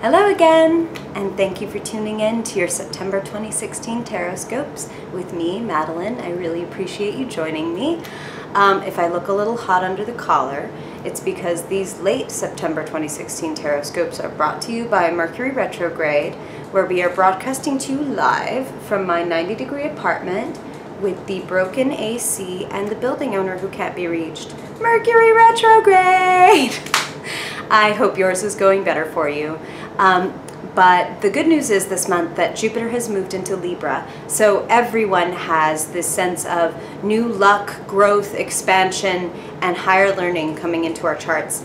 Hello again, and thank you for tuning in to your September 2016 Taroscopes with me, Madeline. I really appreciate you joining me. If I look a little hot under the collar, it's because these late September 2016 Taroscopes are brought to you by Mercury retrograde, where we are broadcasting to you live from my 90-degree apartment with the broken AC and the building owner who can't be reached. Mercury retrograde! I hope yours is going better for you. But the good news is this month that Jupiter has moved into Libra, so everyone has this sense of new luck, growth, expansion, and higher learning coming into our charts,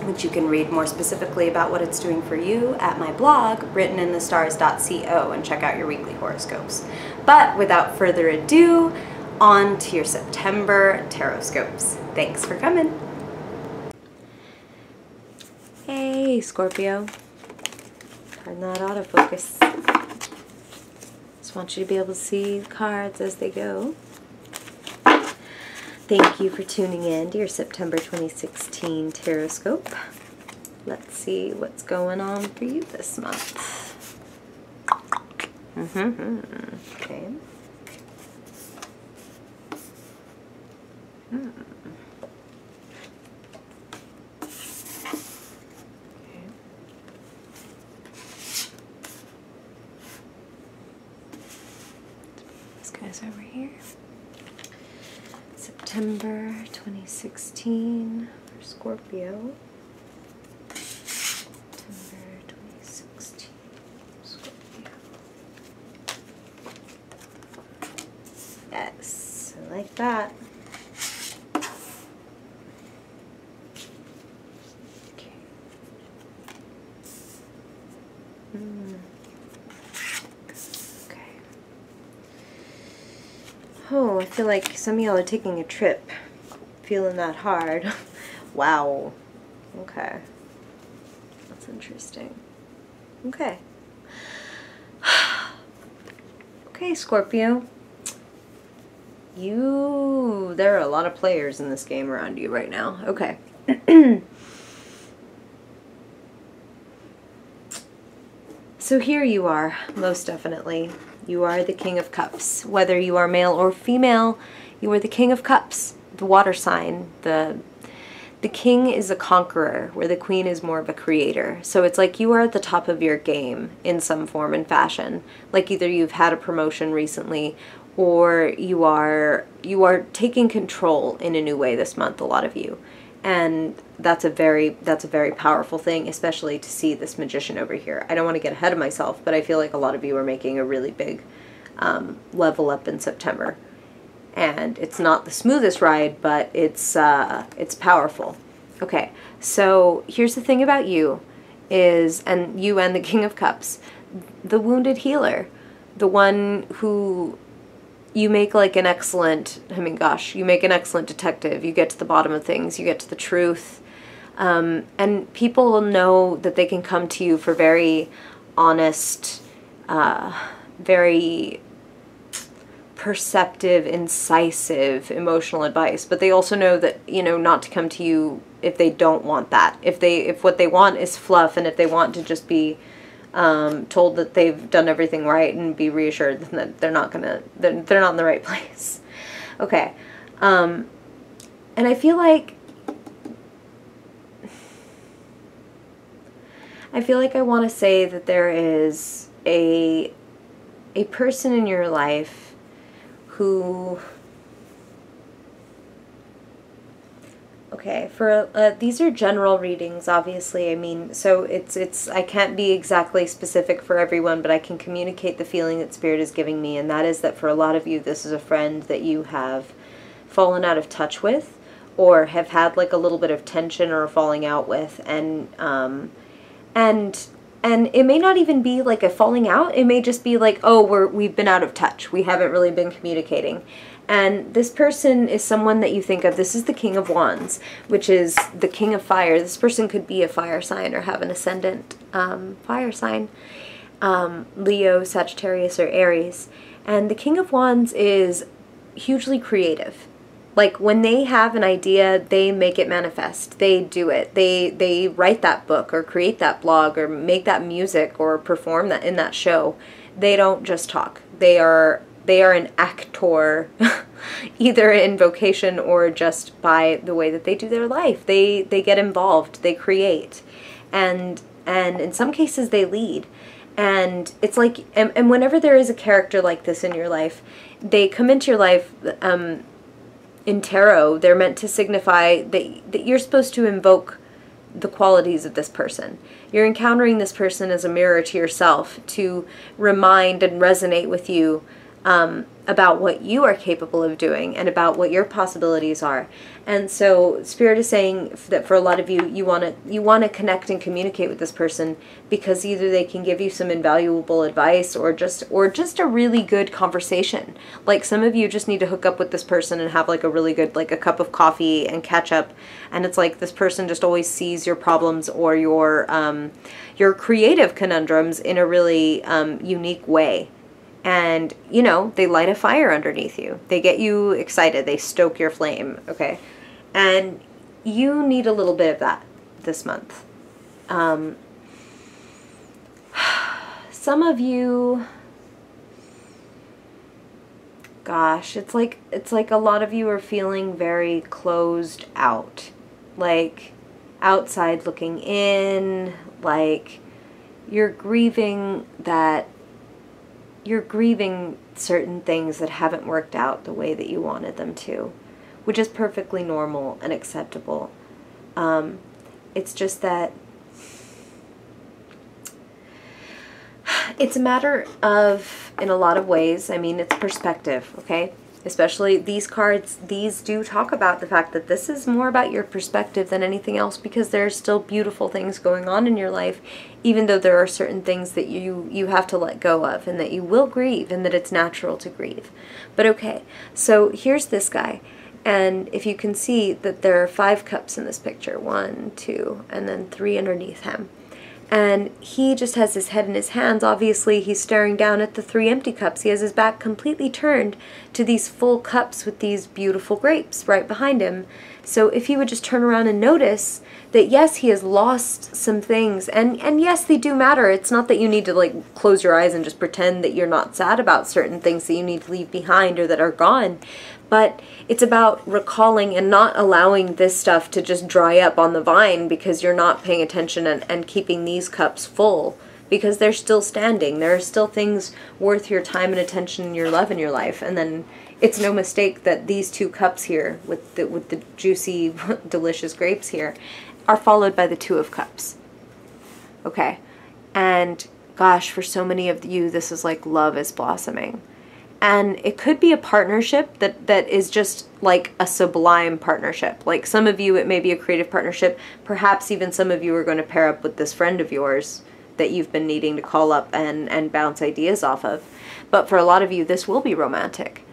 which you can read more specifically about what it's doing for you at my blog, writteninthestars.co, and check out your weekly horoscopes. But without further ado, on to your September Taroscopes. Thanks for coming. Hey, Scorpio. Turn that autofocus. Just want you to be able to see the cards as they go. Thank you for tuning in to your September 2016 Taroscope. Let's see what's going on for you this month. Okay. Over here. September 2016 for Scorpio. September 2016 Scorpio. Yes, I like that. Okay. Oh, I feel like some of y'all are taking a trip. Feeling that hard. Wow. Okay. That's interesting. Okay. Okay, Scorpio. There are a lot of players in this game around you right now. Okay. So here you are, most definitely. You are the King of Cups. Whether you are male or female, you are the King of Cups, the water sign. The king is a conqueror, where the queen is more of a creator. So it's like you are at the top of your game in some form and fashion. Like either you've had a promotion recently, or you are taking control in a new way this month, a lot of you. And that's a very powerful thing, especially to see this magician over here. I don't want to get ahead of myself, but I feel like a lot of you are making a really big level up in September. And it's not the smoothest ride, but it's powerful. Okay, so here's the thing about you and the King of Cups, the wounded healer, the one who you make like an excellent, you make an excellent detective. You get to the bottom of things. You get to the truth. And people will know that they can come to you for very honest, very perceptive, incisive, emotional advice. But they also know that, not to come to you if they don't want that. If what they want is fluff, and if they want to just be told that they've done everything right and be reassured that they're not in the right place. Okay. And I feel like I want to say that there is a person in your life who, okay, for these are general readings, obviously. So I can't be exactly specific for everyone, but I can communicate the feeling that Spirit is giving me, and that is that for a lot of you, this is a friend that you have fallen out of touch with, or have had like a little bit of tension or a falling out with, and it may not even be like a falling out. It may just be like, oh, we've been out of touch. We haven't really been communicating. And this person is someone that you think of. This is the King of Wands, which is the King of Fire. This person could be a fire sign or have an ascendant fire sign. Leo, Sagittarius, or Aries. And the King of Wands is hugely creative. Like, when they have an idea, they make it manifest. They do it. They write that book or create that blog or make that music or perform that in that show. They don't just talk. They are an actor, either in vocation or just by the way that they do their life. They get involved. They create. And in some cases, they lead. And it's like, and whenever there is a character like this in your life, they come into your life, in tarot, they're meant to signify that you're supposed to invoke the qualities of this person. You're encountering this person as a mirror to yourself to remind and resonate with you about what you are capable of doing and about what your possibilities are. And so Spirit is saying that for a lot of you, you want to connect and communicate with this person because either they can give you some invaluable advice or just a really good conversation. Like, some of you just need to hook up with this person and have like a really good, like a cup of coffee and catch up. And it's like this person just always sees your problems or your creative conundrums in a really unique way. And, you know, they light a fire underneath you. They get you excited. They stoke your flame, okay? And you need a little bit of that this month. Some of you, gosh, it's like a lot of you are feeling very closed out. Like, outside looking in, like you're grieving certain things that haven't worked out the way that you wanted them to, which is perfectly normal and acceptable. It's just that it's a matter of, in a lot of ways, I mean, it's perspective, okay? Especially these cards, these do talk about the fact that this is more about your perspective than anything else, because there's still beautiful things going on in your life, even though there are certain things that you have to let go of and that you will grieve and that it's natural to grieve. But okay, so here's this guy. And if you can see that there are 5 cups in this picture, 1, 2, and then 3 underneath him. And he just has his head in his hands. Obviously, he's staring down at the 3 empty cups. He has his back completely turned to these full cups with these beautiful grapes right behind him. So if he would just turn around and notice that, yes, he has lost some things. And yes, they do matter. It's not that you need to, like, close your eyes and just pretend that you're not sad about certain things that you need to leave behind or that are gone. But it's about recalling and not allowing this stuff to just dry up on the vine because you're not paying attention and keeping these cups full, because they're still standing. There are still things worth your time and attention and your love in your life. And then it's no mistake that these 2 cups here with the juicy, delicious grapes here are followed by the 2 of cups. Okay. And gosh, for so many of you, this is like love is blossoming. And it could be a partnership that is just like a sublime partnership. Like, some of you, it may be a creative partnership. Perhaps even some of you are going to pair up with this friend of yours that you've been needing to call up and bounce ideas off of. But for a lot of you, this will be romantic.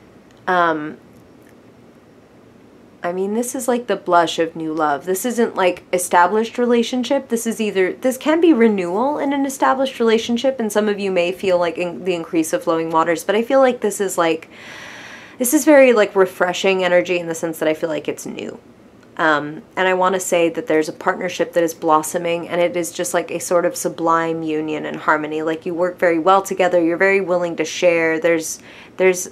I mean, this is like the blush of new love. This isn't like established relationship. This can be renewal in an established relationship, and some of you may feel like the increase of flowing waters, but I feel like this is very like refreshing energy in the sense that I feel like it's new. And I want to say that there's a partnership that is blossoming, and it is just like a sort of sublime union and harmony. Like, you work very well together. You're very willing to share. There's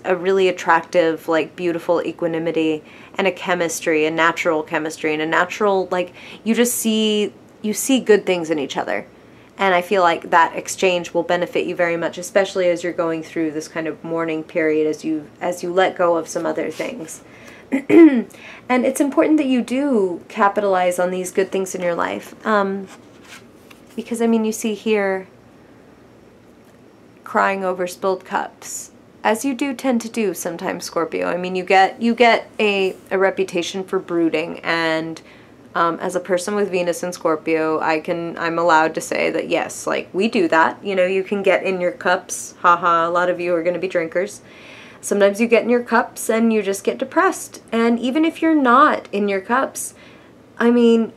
a really attractive, like, beautiful equanimity and a chemistry, a natural chemistry, and a natural, like, you see good things in each other. And I feel like that exchange will benefit you very much, especially as you're going through this kind of mourning period, as you let go of some other things. And it's important that you do capitalize on these good things in your life. Because, I mean, you see here, crying over spilled cups, as you do tend to do sometimes, Scorpio. I mean, you get a reputation for brooding, and as a person with Venus in Scorpio, I'm allowed to say that, yes, like, we do that. You know, you can get in your cups. Haha, a lot of you are going to be drinkers. Sometimes you get in your cups and you just get depressed. And even if you're not in your cups, I mean,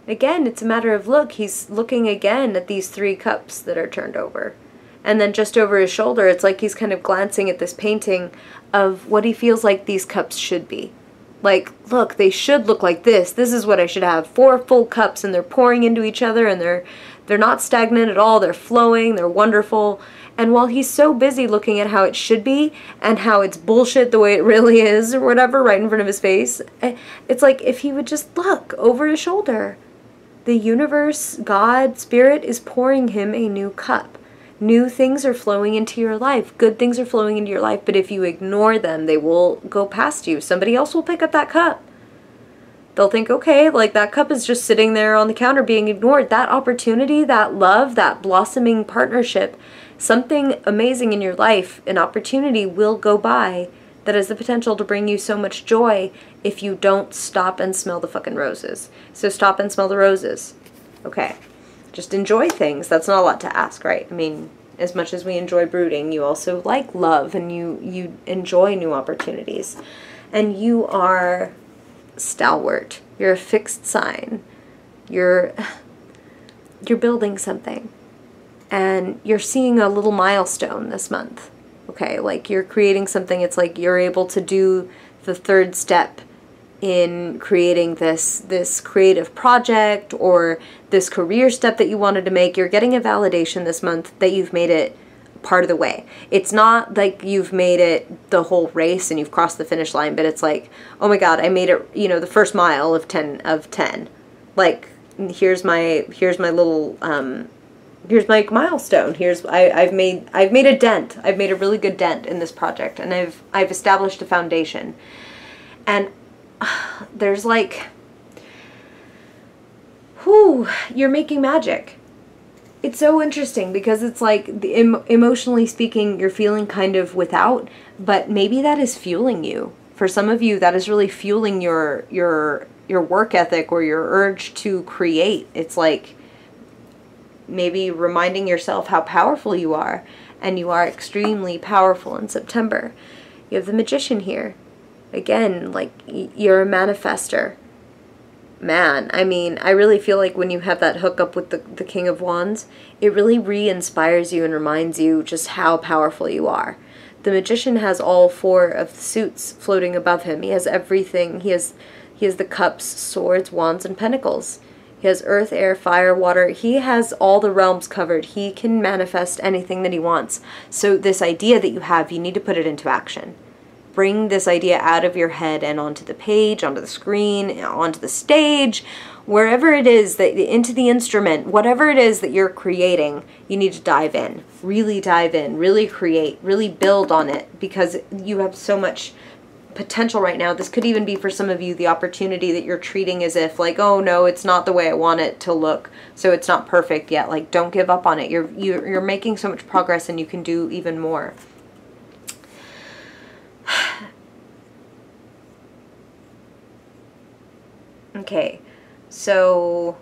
again, it's a matter of look. He's looking again at these 3 cups that are turned over. And then just over his shoulder, it's like he's kind of glancing at this painting of what he feels like these cups should be. Like, look, they should look like this. This is what I should have. 4 full cups, and they're pouring into each other, and they're not stagnant at all. They're flowing. They're wonderful. And while he's so busy looking at how it should be and how it's bullshit the way it really is or whatever right in front of his face, it's like if he would just look over his shoulder. The universe, God, Spirit is pouring him a new cup. New things are flowing into your life. Good things are flowing into your life, but if you ignore them, they will go past you. Somebody else will pick up that cup. They'll think, okay, like that cup is just sitting there on the counter being ignored. That opportunity, that love, that blossoming partnership, something amazing in your life, an opportunity will go by that has the potential to bring you so much joy if you don't stop and smell the fucking roses. So stop and smell the roses. Okay. Just enjoy things. That's not a lot to ask, right? I mean, as much as we enjoy brooding, you also like love and you enjoy new opportunities. And you are stalwart. You're a fixed sign. You're building something. And you're seeing a little milestone this month. Okay, like you're creating something. It's like you're able to do the 3rd step in creating this creative project or this career step that you wanted to make. You're getting a validation this month that you've made it part of the way. It's not like you've made it the whole race and you've crossed the finish line, but it's like, oh my God, I made it, you know, the first mile of 10 of 10. Like, here's my little here's my milestone. I've made a dent. I've made a really good dent in this project, and I've established a foundation. And there's like, whew, you're making magic. It's so interesting because it's like, emotionally speaking, you're feeling kind of without, but maybe that is fueling you. For some of you, that is really fueling your work ethic or your urge to create. It's like maybe reminding yourself how powerful you are, and you are extremely powerful in September. You have the Magician here. Again, like, you're a manifester. Man, I mean, I really feel like when you have that hookup with the King of Wands, it really re-inspires you and reminds you just how powerful you are. The Magician has all 4 of the suits floating above him. He has everything. He has the cups, swords, wands, and pentacles. He has earth, air, fire, water. He has all the realms covered. He can manifest anything that he wants. So this idea that you have, you need to put it into action. Bring this idea out of your head and onto the page, onto the screen, onto the stage, wherever it is, that into the instrument, whatever it is that you're creating, you need to dive in, really create, really build on it, because you have so much potential right now. This could even be for some of you the opportunity that you're treating as if like, oh no, it's not the way I want it to look, so it's not perfect yet. Like, don't give up on it. You're making so much progress, and you can do even more. Okay, so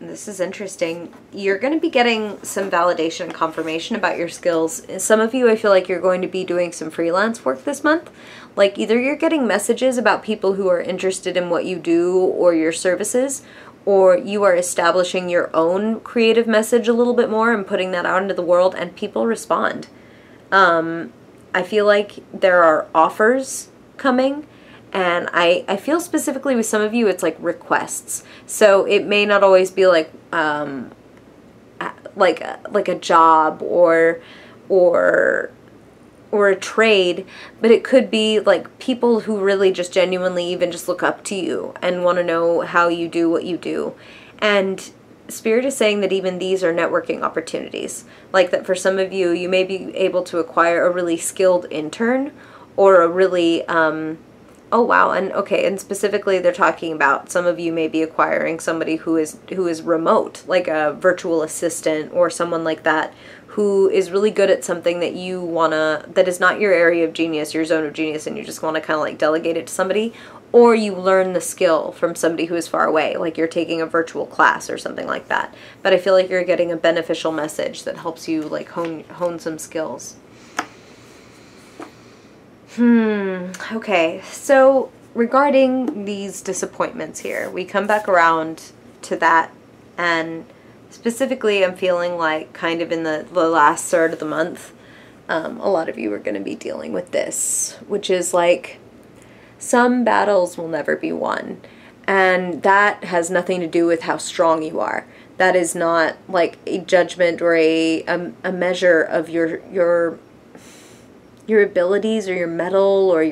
this is interesting. You're going to be getting some validation and confirmation about your skills. Some of you, I feel like you're going to be doing some freelance work this month. Like, either you're getting messages about people who are interested in what you do or your services, or you are establishing your own creative message a little bit more and putting that out into the world, and people respond. I feel like there are offers coming. And I feel specifically with some of you, it's like requests. So it may not always be like a job or a trade, but it could be like people who really just genuinely even just look up to you and want to know how you do what you do. And Spirit is saying that even these are networking opportunities. Like that for some of you, you may be able to acquire a really skilled intern or a really oh wow, and okay, and specifically they're talking about some of you may be acquiring somebody who is remote, like a virtual assistant or someone like that, who is really good at something that you wanna, that is not your area of genius, your zone of genius, and you just wanna kinda like delegate it to somebody, or you learn the skill from somebody who is far away, like you're taking a virtual class or something like that. But I feel like you're getting a beneficial message that helps you like hone some skills. Okay, so regarding these disappointments here, we come back around to that, and Specifically, I'm feeling like kind of in the last third of the month, a lot of you are going to be dealing with this, which is like some battles will never be won. And that has nothing to do with how strong you are. That is not like a judgment or a measure of your abilities or your mettle or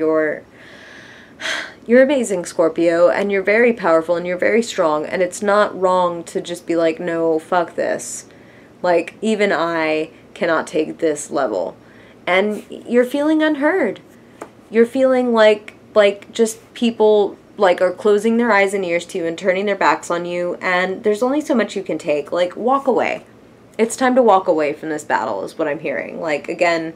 you're amazing, Scorpio, and you're very powerful and you're very strong, and it's not wrong to just be like, no, fuck this. Like, even I cannot take this level. And you're feeling unheard. You're feeling like just people like are closing their eyes and ears to you and turning their backs on you, and there's only so much you can take. Like, walk away. It's time to walk away from this battle is what I'm hearing. Like, again,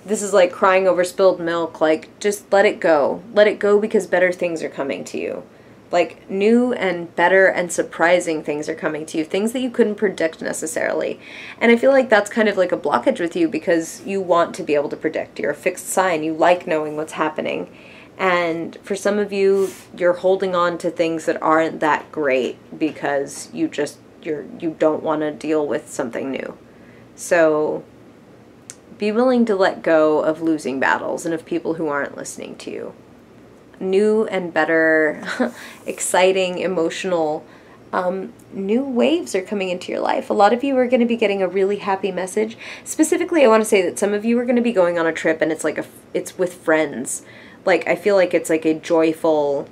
this is like crying over spilled milk. Like, just let it go. Let it go, because better things are coming to you. Like, new and better and surprising things are coming to you. Things that you couldn't predict necessarily. And I feel like that's kind of like a blockage with you, because you want to be able to predict. You're a fixed sign. You like knowing what's happening. And for some of you, you're holding on to things that aren't that great because you don't want to deal with something new. So be willing to let go of losing battles and of people who aren't listening to you. New and better, exciting, emotional, new waves are coming into your life. A lot of you are going to be getting a really happy message. Specifically, I want to say that some of you are going to be going on a trip, and it's with friends. Like, I feel like it's like a joyful,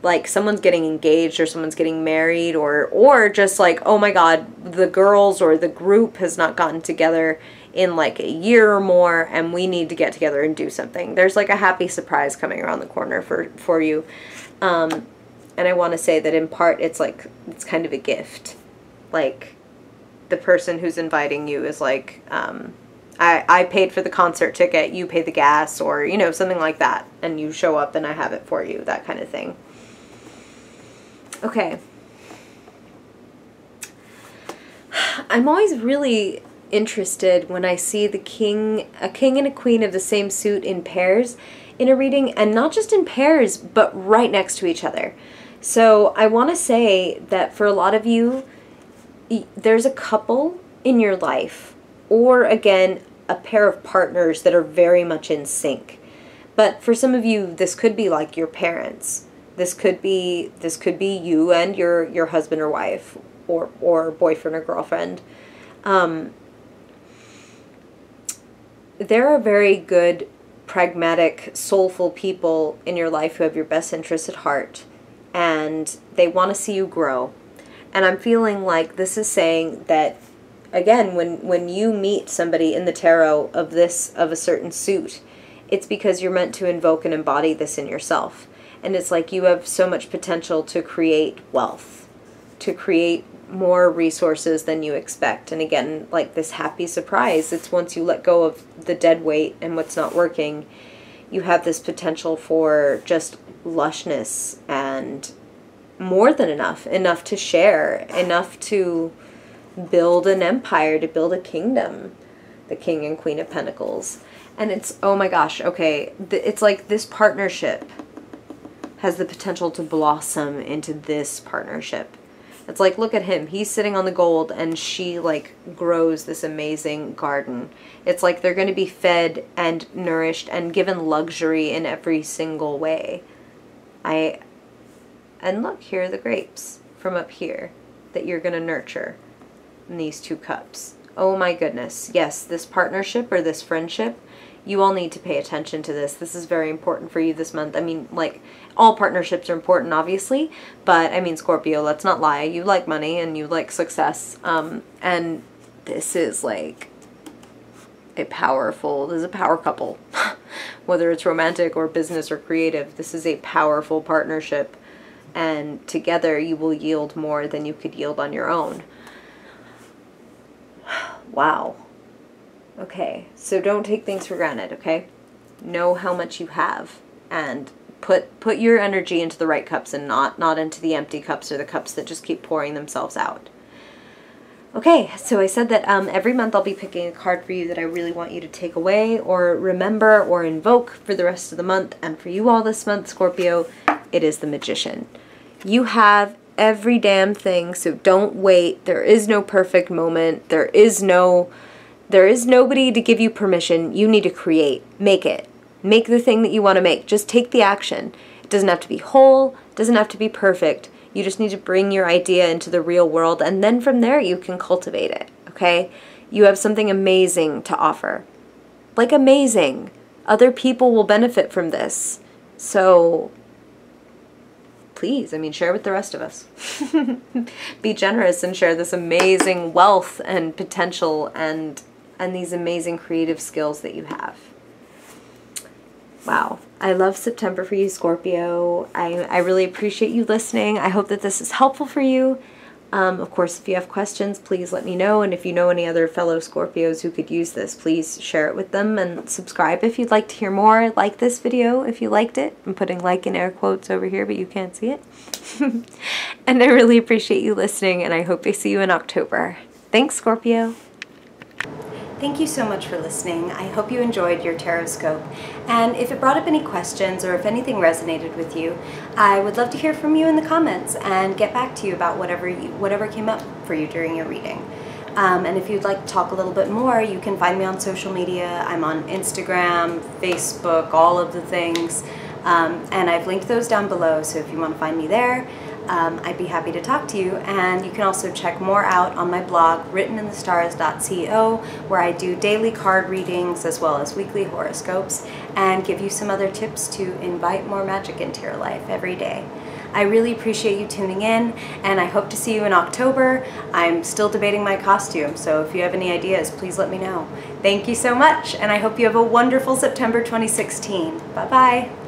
like someone's getting engaged or someone's getting married, or just like, oh my God, the girls or the group has not gotten together in like a year or more, and we need to get together and do something. There's like a happy surprise coming around the corner for you. And I want to say that in part it's kind of a gift. Like, the person who's inviting you is like, I paid for the concert ticket, you pay the gas, or, you know, something like that. And you show up and I have it for you, that kind of thing. Okay. I'm always really interested when I see a king and a queen of the same suit in pairs in a reading, and not just in pairs, but right next to each other. So I want to say that for a lot of you, there's a couple in your life, or again, a pair of partners that are very much in sync. But for some of you, this could be like your parents. This could be you and your husband or wife, or boyfriend or girlfriend. There are very good, pragmatic, soulful people in your life who have your best interests at heart, and they want to see you grow. And I'm feeling like this is saying that, again, when you meet somebody in the tarot of a certain suit, it's because you're meant to invoke and embody this in yourself. And it's like you have so much potential to create wealth, to create more resources than you expect. And again, like this happy surprise, it's once you let go of the dead weight and what's not working, you have this potential for just lushness and more than enough to share, enough to build an empire, to build a kingdom, the King and Queen of Pentacles. And it's, oh my gosh, okay, it's like this partnership has the potential to blossom into this partnership. It's like, look at him, he's sitting on the gold and she like grows this amazing garden. It's like they're going to be fed and nourished and given luxury in every single way. And look, here are the grapes from up here that you're going to nurture in these two cups. Oh my goodness. Yes, this partnership or this friendship, you all need to pay attention to this. This is very important for you this month. I mean, like, all partnerships are important, obviously, but I mean, Scorpio, let's not lie. You like money and you like success. And this is like this is a power couple. Whether it's romantic or business or creative, this is a powerful partnership. And together you will yield more than you could yield on your own. Wow. Okay, so don't take things for granted, okay? Know how much you have, and put your energy into the right cups and not into the empty cups or the cups that just keep pouring themselves out. Okay, so I said that every month I'll be picking a card for you that I really want you to take away or remember or invoke for the rest of the month. And for you all this month, Scorpio, it is the Magician. You have every damn thing, so don't wait. There is no perfect moment. There is nobody to give you permission. You need to create. Make it. Make the thing that you want to make. Just take the action. It doesn't have to be whole. It doesn't have to be perfect. You just need to bring your idea into the real world, and then from there you can cultivate it, okay? You have something amazing to offer. Like amazing. Other people will benefit from this. So please, I mean, share with the rest of us. Be generous and share this amazing wealth and potential and these amazing creative skills that you have. Wow. I love September for you, Scorpio. I really appreciate you listening. I hope that this is helpful for you. Of course, if you have questions, please let me know. And if you know any other fellow Scorpios who could use this, please share it with them, and subscribe if you'd like to hear more. Like this video if you liked it. I'm putting like in air quotes over here, but you can't see it. And I really appreciate you listening, and I hope I see you in October. Thanks, Scorpio. Thank you so much for listening. I hope you enjoyed your tarot scope. And if it brought up any questions or if anything resonated with you, I would love to hear from you in the comments and get back to you about whatever came up for you during your reading. And if you'd like to talk a little bit more, you can find me on social media. I'm on Instagram, Facebook, all of the things. And I've linked those down below, so if you want to find me there, I'd be happy to talk to you. And you can also check more out on my blog, writteninthestars.co, where I do daily card readings as well as weekly horoscopes and give you some other tips to invite more magic into your life every day. I really appreciate you tuning in, and I hope to see you in October. I'm still debating my costume, so if you have any ideas, please let me know. Thank you so much, and I hope you have a wonderful September 2016. Bye-bye.